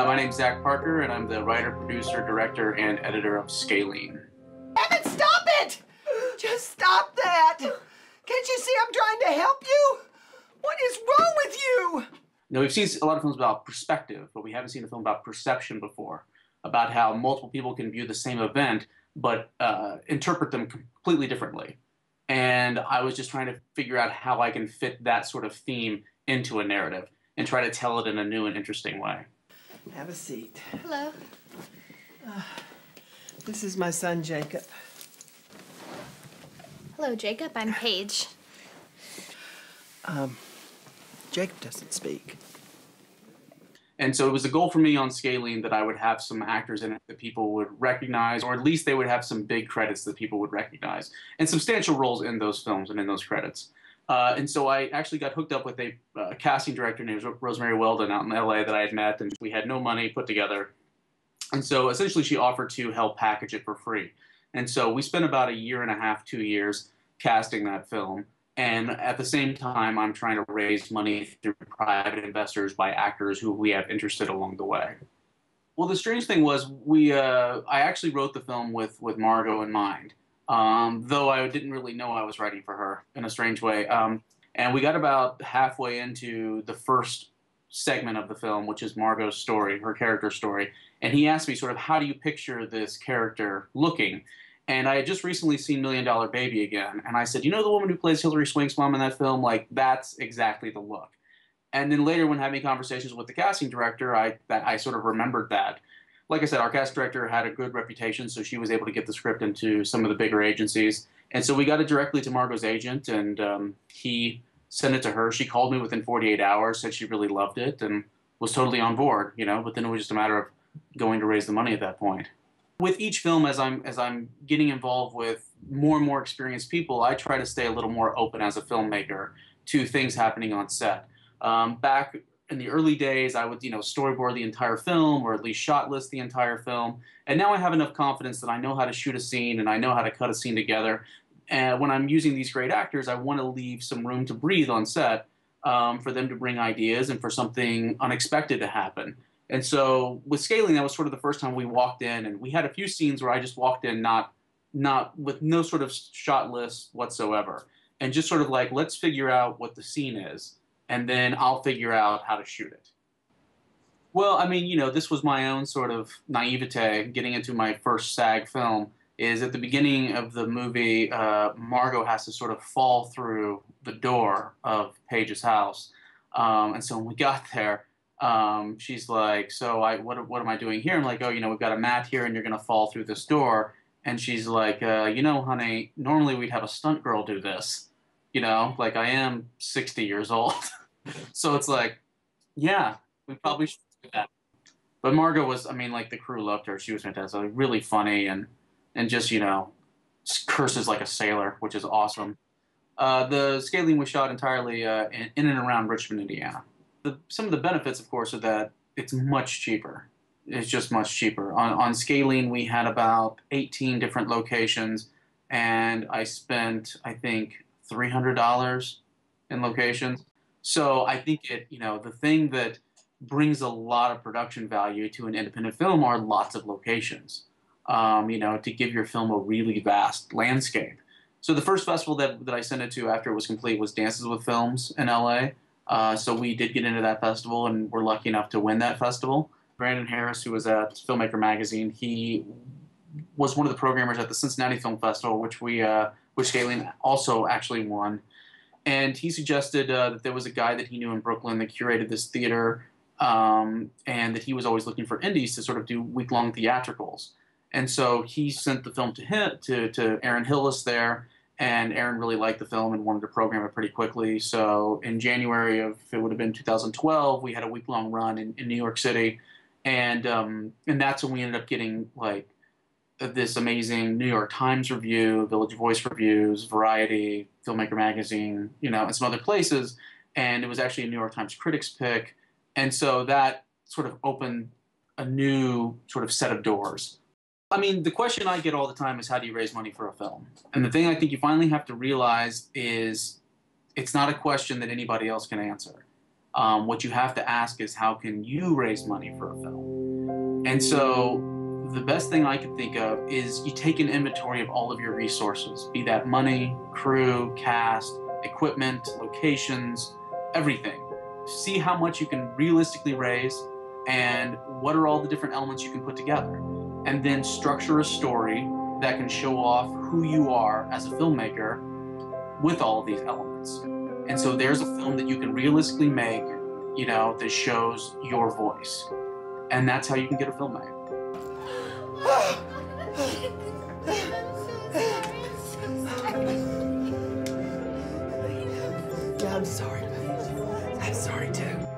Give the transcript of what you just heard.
My name's Zack Parker, and I'm the writer, producer, director, and editor of Scalene. Evan, stop it! Just stop that! Can't you see I'm trying to help you? What is wrong with you? Now, we've seen a lot of films about perspective, but we haven't seen a film about perception before, about how multiple people can view the same event, but interpret them completely differently. And I was just trying to figure out how I can fit that sort of theme into a narrative and try to tell it in a new and interesting way. Have a seat. Hello. This is my son, Jacob. Hello, Jacob. I'm Paige. Jacob doesn't speak. And so it was a goal for me on Scalene that I would have some actors in it that people would recognize, or at least they would have some big credits that people would recognize, and substantial roles in those films and in those credits. And so I actually got hooked up with a casting director named Rosemary Weldon out in LA that I had met, and we had no money put together. And so essentially she offered to help package it for free. And so we spent about 1.5 years, 2 years casting that film. And at the same time, I'm trying to raise money through private investors by actors who we have interested along the way. Well, the strange thing was I actually wrote the film with Margot in mind. Though I didn't really know I was writing for her in a strange way. And we got about halfway into the first segment of the film, which is Margot's story, her character story. And he asked me sort of, how do you picture this character looking? And I had just recently seen $1 Million Baby again. And I said, you know the woman who plays Hilary Swank's mom in that film? Like, that's exactly the look. And then later when having conversations with the casting director, I sort of remembered that. Like I said, our cast director had a good reputation, so she was able to get the script into some of the bigger agencies. And so we got it directly to Margot's agent, and he sent it to her. She called me within 48 hours, said she really loved it, and was totally on board, you know, but then it was just a matter of going to raise the money at that point. With each film, as I'm getting involved with more and more experienced people, I try to stay a little more open as a filmmaker to things happening on set. Back in the early days, I would, storyboard the entire film or at least shot list the entire film. And now I have enough confidence that I know how to shoot a scene and I know how to cut a scene together. And when I'm using these great actors, I want to leave some room to breathe on set for them to bring ideas and for something unexpected to happen. And so with Scalene, that was sort of the first time we walked in, and we had a few scenes where I just walked in not with no sort of shot list whatsoever, and just sort of like, let's figure out what the scene is, and then I'll figure out how to shoot it. Well, I mean, this was my own sort of naivete getting into my first SAG film. Is at the beginning of the movie, Margot has to sort of fall through the door of Paige's house, and so when we got there, she's like, so what am I doing here? I'm like, oh, we've got a mat here and you're going to fall through this door. And she's like, honey, normally we'd have a stunt girl do this, like I am 60 years old. So it's like, yeah, we probably should do that. But Margot was, like the crew loved her. She was fantastic, like, really funny and just, curses like a sailor, which is awesome. The Scalene was shot entirely in and around Richmond, Indiana. Some of the benefits, of course, are that it's much cheaper. It's just much cheaper. On Scalene, we had about 18 different locations, and I spent, I think, $300 in locations. So I think the thing that brings a lot of production value to an independent film are lots of locations, to give your film a really vast landscape. So the first festival that I sent it to after it was complete was Dances with Films in LA. So we did get into that festival, and we're lucky enough to win that festival. Brandon Harris, who was at Filmmaker Magazine, he was one of the programmers at the Cincinnati Film Festival, which Scalene also actually won. And he suggested that there was a guy that he knew in Brooklyn that curated this theater, and that he was always looking for indies to sort of do week-long theatricals. And so he sent the film to Aaron Hillis there. And Aaron really liked the film and wanted to program it pretty quickly. So in January of, it would have been 2012, we had a week-long run in New York City. And that's when we ended up getting like this amazing New York Times review, Village Voice reviews, Variety, Filmmaker Magazine, and some other places. And it was actually a New York Times critics pick. And so that sort of opened a new sort of set of doors. I mean, the question I get all the time is, how do you raise money for a film? And the thing I think you finally have to realize is it's not a question that anybody else can answer. What you have to ask is, how can you raise money for a film? And so the best thing I could think of is you take an inventory of all of your resources, be that money, crew, cast, equipment, locations, everything. See how much you can realistically raise and what are all the different elements you can put together. And then structure a story that can show off who you are as a filmmaker with all of these elements. And so there's a film that you can realistically make, you know, that shows your voice. And that's how you can get a film made. Yeah, I'm sorry, Paige. I'm sorry too.